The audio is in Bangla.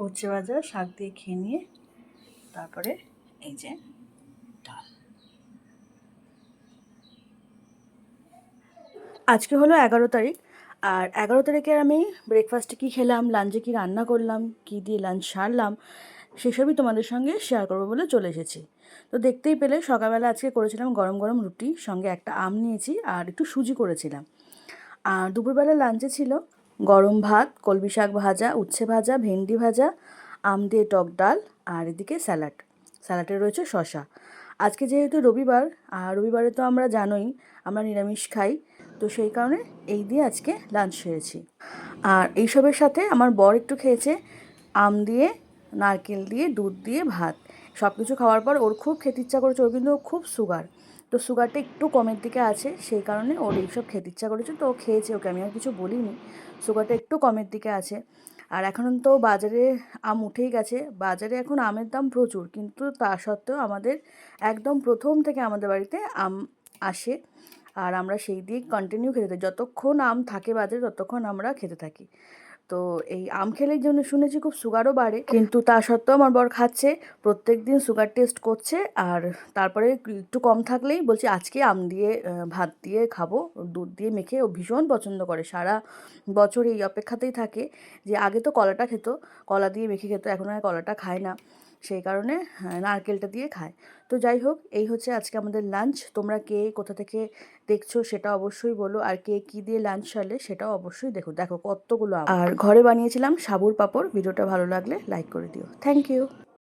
উচ্ছে ভাজা শাক দিয়ে খেয়ে নিয়ে তারপরে এই যে ডাল। আজকে হলো 11 তারিখ, আর 11 তারিখের আমি ব্রেকফাস্টে কী খেলাম, লাঞ্চে কী রান্না করলাম, কী দিয়ে লাঞ্চ সারলাম, সেসবই তোমাদের সঙ্গে শেয়ার করবো বলে চলে এসেছি। তো দেখতেই পেলে সকালবেলা আজকে করেছিলাম গরম গরম রুটি, সঙ্গে একটা আম নিয়েছি আর একটু সুজি করেছিলাম। আর দুপুরবেলা লাঞ্চে ছিল গরম ভাত, কলমি শাক ভাজা, উচ্ছে ভাজা, ভেন্ডি ভাজা, আম দিয়ে টক ডাল, আর এদিকে স্যালাড। স্যালাডে রয়েছে শশা। আজকে যেহেতু রবিবার, আর রবিবারে তো আমরা জানোই আমরা নিরামিষ খাই, তো সেই কারণে এই দিয়ে আজকে লাঞ্চ সেরেছি। আর এইসবের সাথে আমার বর একটু খেয়েছে আম দিয়ে, নারকেল দিয়ে, দুধ দিয়ে ভাত। সব কিছু খাওয়ার পর ওর খুব খেতে ইচ্ছা করেছে, ওর কিন্তু খুব সুগার, তো সুগারটা একটু কমের দিকে আছে, সেই কারণে ওর এইসব খেতে ইচ্ছা করেছে, তো ও খেয়েছে, ওকে আমি আর কিছু বলিনি। সুগারটা একটু কমের দিকে আছে। আর এখন তো বাজারে আম উঠেই গেছে, বাজারে এখন আমের দাম প্রচুর, কিন্তু তা সত্ত্বেও আমাদের একদম প্রথম থেকে আমাদের বাড়িতে আম আসে, আর আমরা সেই দিয়ে কন্টিনিউ খেতে থাকি, যতক্ষণ আম থাকে বাজারে ততক্ষণ আমরা খেতে থাকি। তো এই আম খেলে জন্য শুনেছি খুব সুগারও বাড়ে, কিন্তু তা সত্ত্বেও আমার বর খাচ্ছে, প্রত্যেক দিন সুগার টেস্ট করছে। আর তারপরে একটু কম থাকলেই বলছে আজকে আম দিয়ে ভাত দিয়ে খাবো, দুধ দিয়ে মেখে ও ভীষণ পছন্দ করে, সারা বছর এই অপেক্ষাতেই থাকে যে আগে তো কলাটা খেত, কলা দিয়ে মেখে খেত, এখন আর কলাটা খায় না, সেই কারণে নারকেলটা দিয়ে খায়। তো যাই হোক, এই হচ্ছে আজকে আমাদের লাঞ্চ। তোমরা কে কোথা থেকে দেখছো সেটা অবশ্যই বলো, আর কে কী দিয়ে লাঞ্চ সারলে সেটাও অবশ্যই দেখো। দেখো কতগুলো আম। আর ঘরে বানিয়েছিলাম সাবুর পাঁপড়। ভিডিওটা ভালো লাগলে লাইক করে দিও। Thank you.